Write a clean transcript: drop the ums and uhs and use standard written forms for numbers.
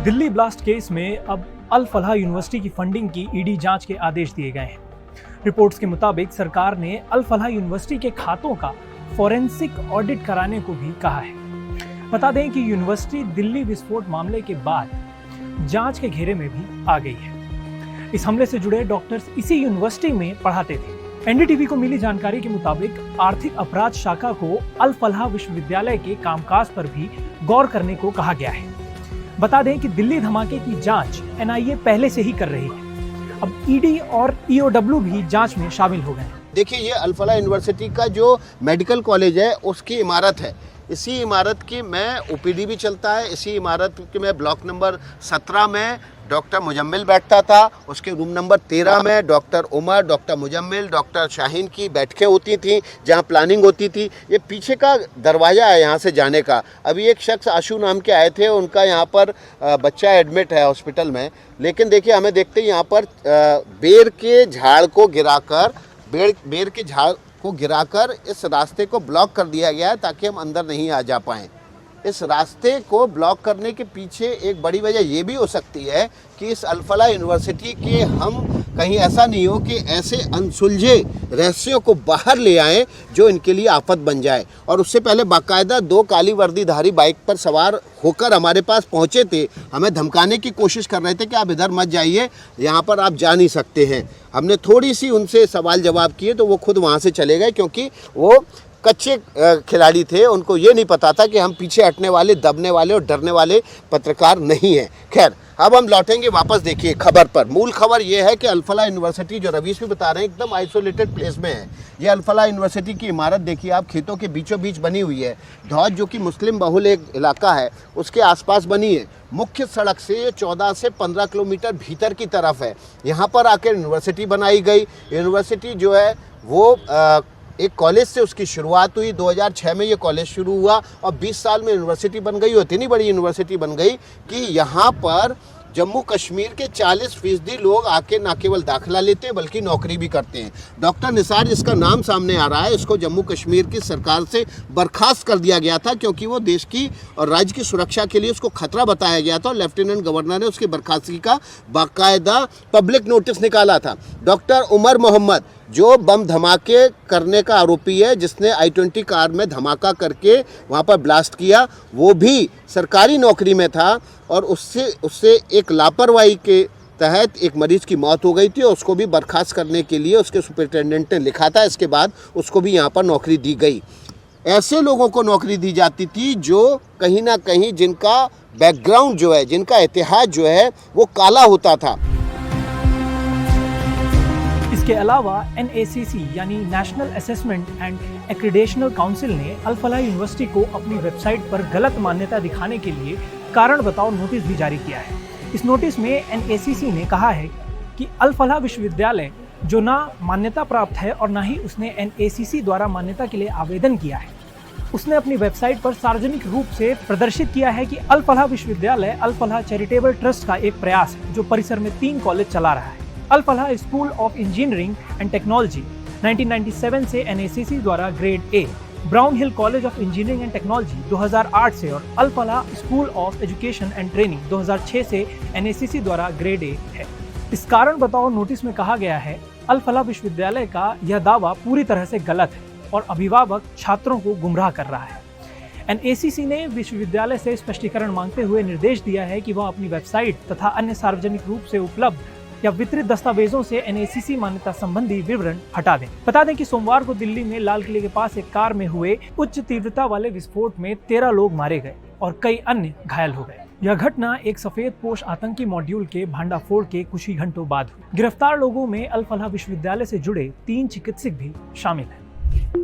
Delhi blast case में अब अल फलाह university की फंडिंग की ईडी जांच के आदेश दिए गए हैं। रिपोर्ट्स के मुताबिक सरकार ने अल फलाह यूनिवर्सिटी के खातों का फॉरेंसिक ऑडिट कराने को भी कहा है। बता दें कि यूनिवर्सिटी दिल्ली विस्फोट मामले के बाद जांच के घेरे में भी आ गई है। इस हमले से जुड़े डॉक्टर्स इसी यूनिवर्सिटी में पढ़ाते थे। एनडीटीवी को मिली जानकारी के मुताबिक आर्थिक अपराध शाखा को अल फलाह विश्वविद्यालय के कामकाज पर भी गौर करने को कहा गया है। बता दें कि दिल्ली धमाके की जांच एनआईए पहले से ही कर रही है। अब ईडी और ईओडब्ल्यू भी जांच में शामिल हो गए हैं। देखिए, ये अल फलाह यूनिवर्सिटी का जो मेडिकल कॉलेज है उसकी इमारत है। इसी इमारत की मैं ओपीडी भी चलता है। इसी इमारत के मैं ब्लॉक नंबर 17 में डॉक्टर मुजम्मिल बैठता था। उसके रूम नंबर 13 में doctor Umar, doctor Muzammil, doctor Shaheen की बैठकें होती थी, जहां प्लानिंग होती थी। ये पीछे का दरवाज़ा है यहाँ से जाने का। अभी एक शख्स आशू नाम के आए थे, उनका यहाँ पर बच्चा एडमिट है हॉस्पिटल में। लेकिन देखिए, हमें देखते ही यहाँ पर बेर के झाड़ को गिराकर इस रास्ते को ब्लॉक कर दिया गया है ताकि हम अंदर नहीं आ जा पाएँ। इस रास्ते को ब्लॉक करने के पीछे एक बड़ी वजह ये भी हो सकती है कि इस अल फलाह यूनिवर्सिटी के हम कहीं ऐसा नहीं हो कि ऐसे अनसुलझे रहस्यों को बाहर ले आएं जो इनके लिए आफत बन जाए। और उससे पहले बाकायदा 2 काली वर्दीधारी बाइक पर सवार होकर हमारे पास पहुंचे थे। हमें धमकाने की कोशिश कर रहे थे कि आप इधर मत जाइए, यहाँ पर आप जा नहीं सकते हैं। हमने थोड़ी सी उनसे सवाल जवाब किए तो वो खुद वहाँ से चले गए, क्योंकि वो कच्चे खिलाड़ी थे। उनको ये नहीं पता था कि हम पीछे हटने वाले, दबने वाले और डरने वाले पत्रकार नहीं हैं। खैर, अब हम लौटेंगे वापस। देखिए खबर पर। मूल खबर ये है कि अल फलाह यूनिवर्सिटी, जो रवीश भी बता रहे हैं, एकदम आइसोलेटेड प्लेस में है। ये अल फलाह यूनिवर्सिटी की इमारत देखिए आप, खेतों के बीचों बीच बनी हुई है। धौज, जो कि मुस्लिम बहुल एक इलाका है, उसके आसपास बनी है। मुख्य सड़क से 14 से 15 किलोमीटर भीतर की तरफ है। यहाँ पर आकर यूनिवर्सिटी बनाई गई। यूनिवर्सिटी जो है वो एक कॉलेज से उसकी शुरुआत हुई। 2006 में ये कॉलेज शुरू हुआ और 20 साल में यूनिवर्सिटी बन गई। इतनी बड़ी यूनिवर्सिटी बन गई कि यहाँ पर जम्मू कश्मीर के 40% लोग आके न केवल दाखिला लेते हैं बल्कि नौकरी भी करते हैं। डॉक्टर निसार, जिसका नाम सामने आ रहा है, इसको जम्मू कश्मीर की सरकार से बर्खास्त कर दिया गया था क्योंकि वो देश की और राज्य की सुरक्षा के लिए उसको खतरा बताया गया था। और लेफ्टिनेंट गवर्नर ने उसकी बर्खास्तगी का बाकायदा पब्लिक नोटिस निकाला था। डॉक्टर उमर मोहम्मद, जो बम धमाके करने का आरोपी है, जिसने I-20 कार में धमाका करके वहाँ पर ब्लास्ट किया, वो भी सरकारी नौकरी में था। और उससे एक लापरवाही के तहत एक मरीज की मौत हो गई थी और उसको भी बर्खास्त करने के लिए उसके सुपरिटेंडेंट ने लिखा था। इसके बाद उसको भी यहाँ पर नौकरी दी गई। ऐसे लोगों को नौकरी दी जाती थी जो कहीं ना कहीं, जिनका बैकग्राउंड जो है, जिनका इतिहास जो है वो काला होता था। इसके अलावा NACC यानी नेशनल असेसमेंट एंड एक्रीडेशनल काउंसिल ने अल फलाह यूनिवर्सिटी को अपनी वेबसाइट पर गलत मान्यता दिखाने के लिए कारण बताओ नोटिस भी जारी किया है। इस नोटिस में NACC ने कहा है कि अल फलाह विश्वविद्यालय जो ना मान्यता प्राप्त है और ना ही उसने NACC द्वारा मान्यता के लिए आवेदन किया है, उसने अपनी वेबसाइट पर सार्वजनिक रूप से प्रदर्शित किया है कि अल फलाह विश्वविद्यालय अल फलाह चैरिटेबल ट्रस्ट का एक प्रयास है जो परिसर में 3 कॉलेज चला रहा है। Al Falah School of Engineering and Technology 1997 से NACC द्वारा grade A, Brown Hill College of Engineering and Technology 2008 से और Al Falah School of Education and Training 2006 से NACC द्वारा ग्रेड A है। इस कारण बताओ नोटिस में कहा गया है, अल फलाह विश्वविद्यालय का यह दावा पूरी तरह से गलत है और अभिभावक छात्रों को गुमराह कर रहा है। NACC ने विश्वविद्यालय से स्पष्टीकरण मांगते हुए निर्देश दिया है कि वह अपनी वेबसाइट तथा अन्य सार्वजनिक रूप से उपलब्ध या वितरित दस्तावेजों से NACC मान्यता संबंधी विवरण हटा दें। बता दें कि सोमवार को दिल्ली में लाल किले के पास एक कार में हुए उच्च तीव्रता वाले विस्फोट में 13 लोग मारे गए और कई अन्य घायल हो गए। यह घटना एक सफेद पोश आतंकी मॉड्यूल के भांडाफोड़ के कुछ ही घंटों बाद हुई। गिरफ्तार लोगों में अल फलाह विश्वविद्यालय से जुड़े 3 चिकित्सक भी शामिल हैं।